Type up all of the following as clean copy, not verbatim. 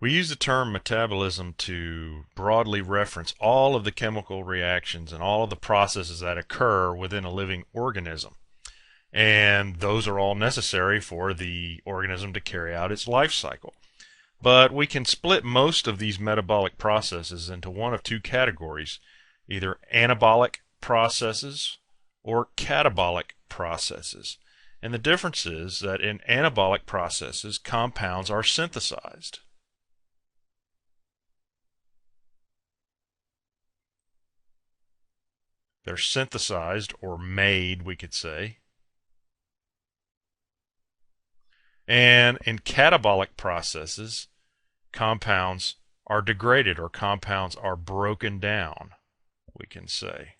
We use the term metabolism to broadly reference all of the chemical reactions and all of the processes that occur within a living organism. And those are all necessary for the organism to carry out its life cycle. But we can split most of these metabolic processes into one of two categories, either anabolic processes or catabolic processes. And the difference is that in anabolic processes, compounds are synthesized. They're synthesized or made, we could say. And in catabolic processes, compounds are degraded or compounds are broken down, we can say.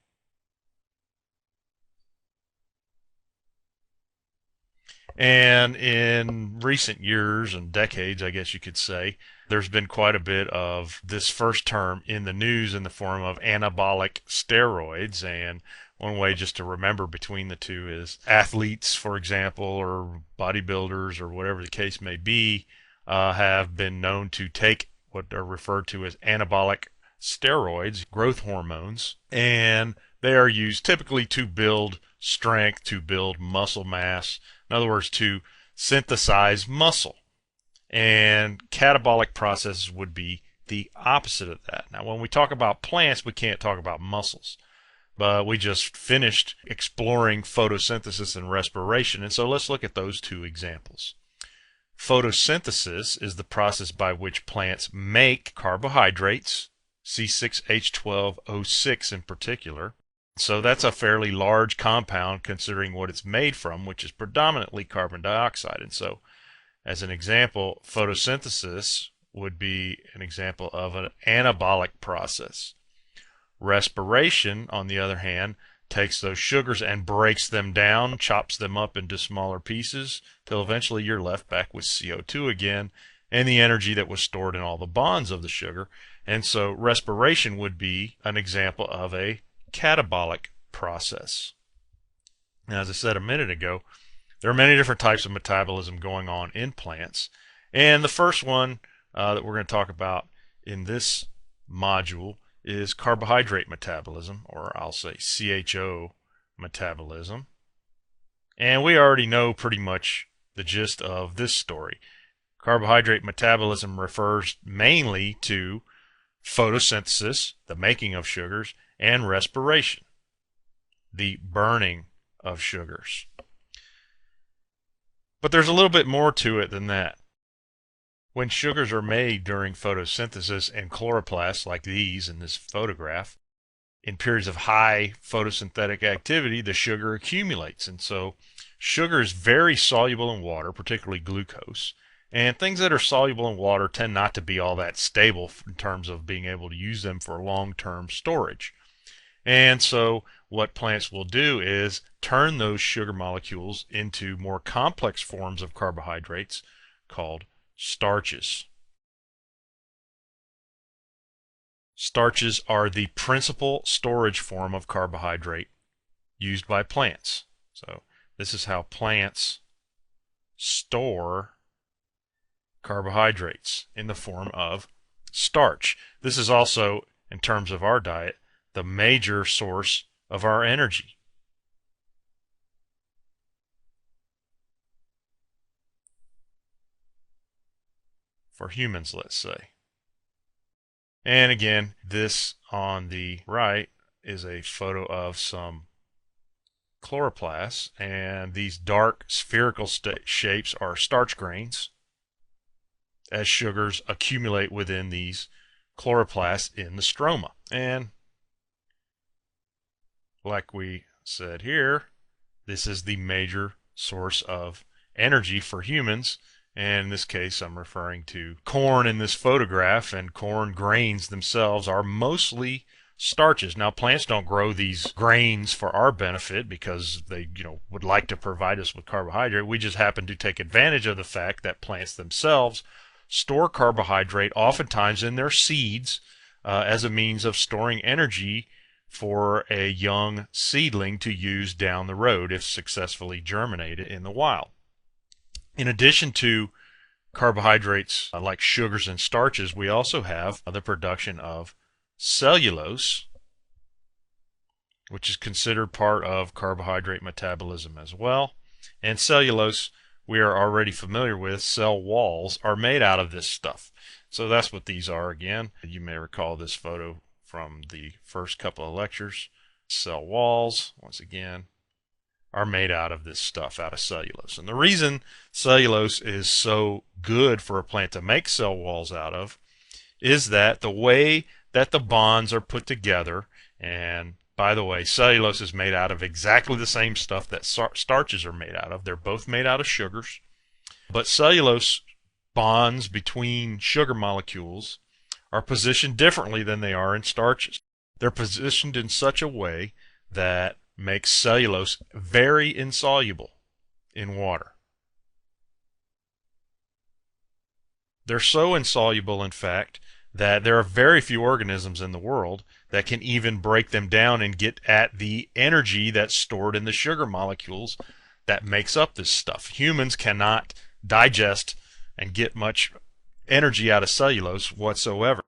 And in recent years and decades, I guess you could say, there's been quite a bit of this first term in the news in the form of anabolic steroids. And one way just to remember between the two is athletes, for example, or bodybuilders, or whatever the case may be, have been known to take what are referred to as anabolic steroids, growth hormones, and they are used typically to build strength, to build muscle mass. In other words, to synthesize muscle. And catabolic processes would be the opposite of that. Now, when we talk about plants, we can't talk about muscles. But we just finished exploring photosynthesis and respiration, and so let's look at those two examples. Photosynthesis is the process by which plants make carbohydrates, C6H12O6 in particular. So that's a fairly large compound considering what it's made from, which is predominantly carbon dioxide. And so, as an example, photosynthesis would be an example of an anabolic process. Respiration, on the other hand, takes those sugars and breaks them down, chops them up into smaller pieces, till eventually you're left back with CO2 again, and the energy that was stored in all the bonds of the sugar. And so respiration would be an example of a catabolic process. Now, as I said a minute ago, there are many different types of metabolism going on in plants. And the first one that we're going to talk about in this module is carbohydrate metabolism, or I'll say CHO metabolism. And we already know pretty much the gist of this story. Carbohydrate metabolism refers mainly to photosynthesis, the making of sugars, and respiration, the burning of sugars. But there's a little bit more to it than that. When sugars are made during photosynthesis and chloroplasts like these in this photograph, in periods of high photosynthetic activity, the sugar accumulates. And so sugar is very soluble in water, particularly glucose. And things that are soluble in water tend not to be all that stable in terms of being able to use them for long-term storage. And so what plants will do is turn those sugar molecules into more complex forms of carbohydrates called starches. Starches are the principal storage form of carbohydrate used by plants. So this is how plants store carbohydrates in the form of starch. This is also, in terms of our diet, the major source of our energy. For humans, let's say. And again, this on the right is a photo of some chloroplasts, and these dark spherical shapes are starch grains as sugars accumulate within these chloroplasts in the stroma. And like we said here, this is the major source of energy for humans. And in this case, I'm referring to corn in this photograph, and corn grains themselves are mostly starches. Now, plants don't grow these grains for our benefit because they, would like to provide us with carbohydrate. We just happen to take advantage of the fact that plants themselves store carbohydrate, oftentimes in their seeds, as a means of storing energy for a young seedling to use down the road if successfully germinated in the wild. In addition to carbohydrates like sugars and starches, we also have the production of cellulose, which is considered part of carbohydrate metabolism as well. And cellulose, we are already familiar with. Cell walls are made out of this stuff. So that's what these are again. You may recall this photo from the first couple of lectures. Cell walls, once again, are made out of this stuff, out of cellulose. And the reason cellulose is so good for a plant to make cell walls out of is that the way that the bonds are put together, and by the way, cellulose is made out of exactly the same stuff that starches are made out of. They're both made out of sugars. But cellulose bonds between sugar molecules are positioned differently than they are in starches. They're positioned in such a way that makes cellulose very insoluble in water. They're so insoluble, in fact, that there are very few organisms in the world that can even break them down and get at the energy that's stored in the sugar molecules that makes up this stuff. Humans cannot digest and get much energy out of cellulose whatsoever.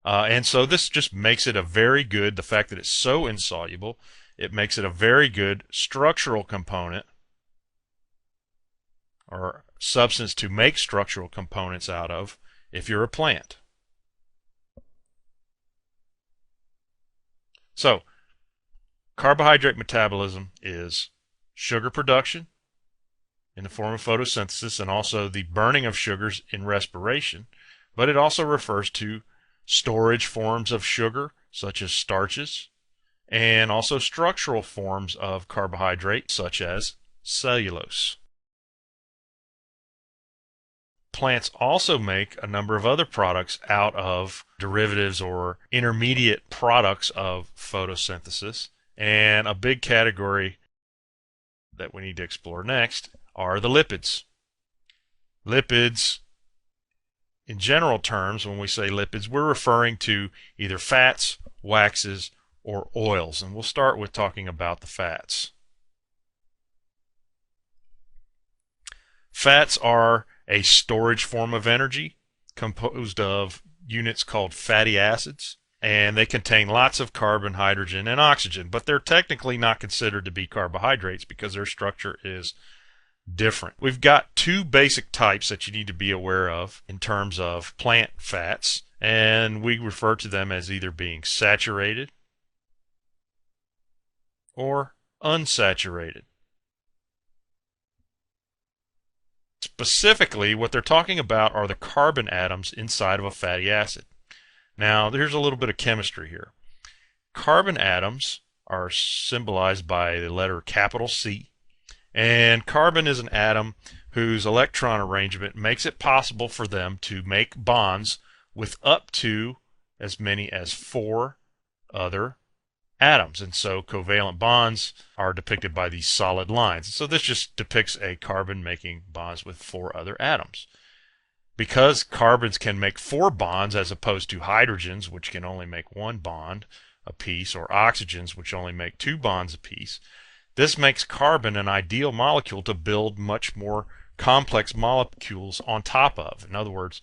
And so this just makes it a very good, the fact that it's so insoluble, it makes it a very good structural component or substance to make structural components out of if you're a plant. So, carbohydrate metabolism is sugar production in the form of photosynthesis and also the burning of sugars in respiration, but it also refers to storage forms of sugar, such as starches, and also structural forms of carbohydrate, such as cellulose. Plants also make a number of other products out of derivatives or intermediate products of photosynthesis, and a big category that we need to explore next are the lipids. Lipids, in general terms, when we say lipids, we're referring to either fats, waxes, or oils, and we'll start with talking about the fats. Fats are a storage form of energy composed of units called fatty acids, and they contain lots of carbon, hydrogen, and oxygen, but they're technically not considered to be carbohydrates because their structure is different. We've got two basic types that you need to be aware of in terms of plant fats, and we refer to them as either being saturated or unsaturated. Specifically, what they're talking about are the carbon atoms inside of a fatty acid. Now, there's a little bit of chemistry here. Carbon atoms are symbolized by the letter capital C, and carbon is an atom whose electron arrangement makes it possible for them to make bonds with up to as many as 4 other atoms, and so covalent bonds are depicted by these solid lines. So this just depicts a carbon making bonds with 4 other atoms. Because carbons can make 4 bonds as opposed to hydrogens, which can only make 1 bond apiece, or oxygens, which only make 2 bonds apiece, this makes carbon an ideal molecule to build much more complex molecules on top of. In other words,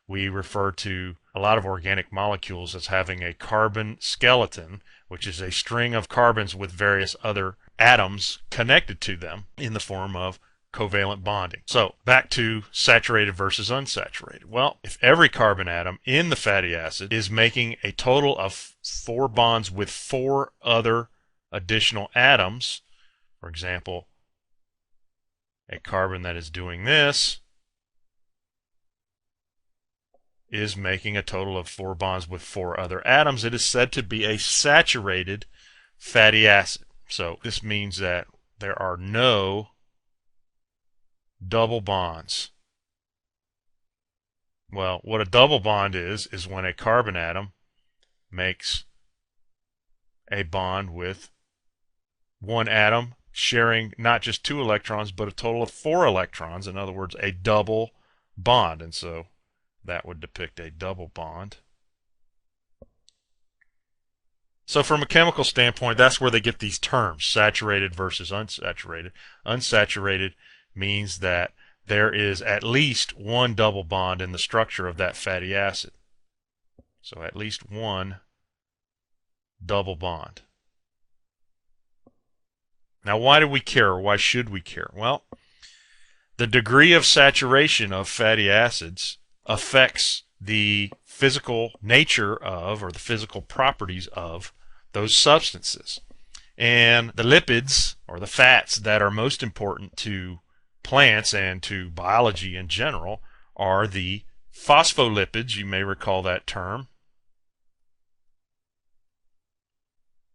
we refer to a lot of organic molecules as having a carbon skeleton, which is a string of carbons with various other atoms connected to them in the form of covalent bonding. So back to saturated versus unsaturated. Well, if every carbon atom in the fatty acid is making a total of 4 bonds with 4 other additional atoms, for example, a carbon that is doing this is making a total of 4 bonds with 4 other atoms, it is said to be a saturated fatty acid. So this means that there are no double bonds. Well, what a double bond is when a carbon atom makes a bond with one atom sharing not just 2 electrons, but a total of 4 electrons. In other words, a double bond. And so that would depict a double bond. So from a chemical standpoint, that's where they get these terms, saturated versus unsaturated. Unsaturated means that there is at least one double bond in the structure of that fatty acid. So at least one double bond. Now, why do we care, or why should we care? Well, the degree of saturation of fatty acids affects the physical nature of, or the physical properties of, those substances. And the lipids, or the fats that are most important to plants and to biology in general, are the phospholipids. You may recall that term.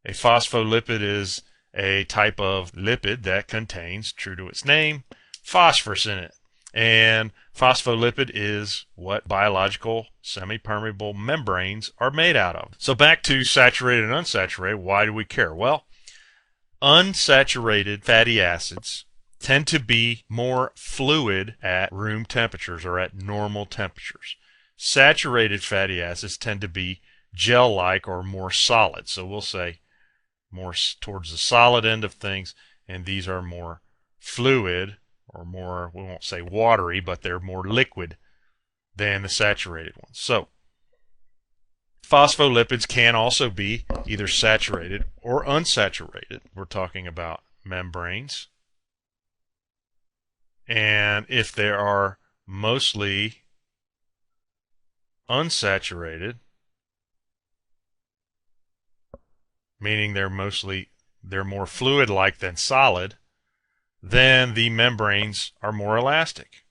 A phospholipid is a type of lipid that contains, true to its name, phosphorus in it. And phospholipid is what biological semi-permeable membranes are made out of. So back to saturated and unsaturated, why do we care? Well, unsaturated fatty acids tend to be more fluid at room temperatures, or at normal temperatures. Saturated fatty acids tend to be gel-like or more solid. So we'll say more towards the solid end of things, and these are more fluid, or more, we won't say watery, but they're more liquid than the saturated ones. So phospholipids can also be either saturated or unsaturated. We're talking about membranes. And if they are mostly unsaturated, meaning they're more fluid-like than solid, then the membranes are more elastic.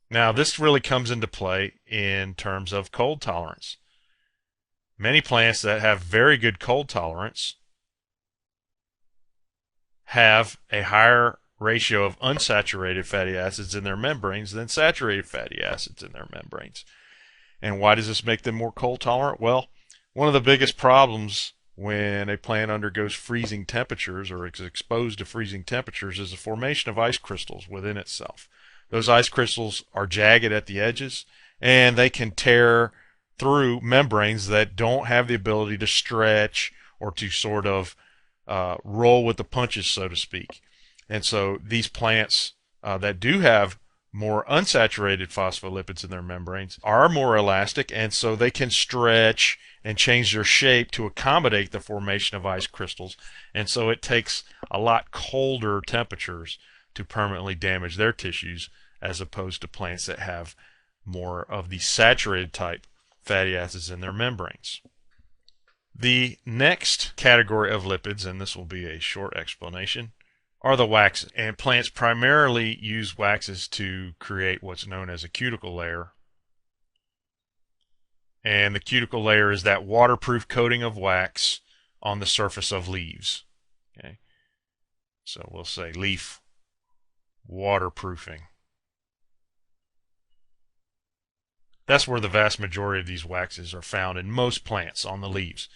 Now, this really comes into play in terms of cold tolerance. Many plants that have very good cold tolerance have a higher ratio of unsaturated fatty acids in their membranes than saturated fatty acids in their membranes. And why does this make them more cold tolerant? Well, one of the biggest problems when a plant undergoes freezing temperatures, or is exposed to freezing temperatures, is the formation of ice crystals within itself. Those ice crystals are jagged at the edges, and they can tear through membranes that don't have the ability to stretch or to sort of roll with the punches, so to speak. And so these plants that do have more unsaturated phospholipids in their membranes are more elastic, and so they can stretch and change their shape to accommodate the formation of ice crystals. And so it takes a lot colder temperatures to permanently damage their tissues, as opposed to plants that have more of the saturated type fatty acids in their membranes. The next category of lipids, and this will be a short explanation, are the waxes. And plants primarily use waxes to create what's known as a cuticle layer. And the cuticle layer is that waterproof coating of wax on the surface of leaves. Okay, so we'll say leaf waterproofing. That's where the vast majority of these waxes are found in most plants, on the leaves.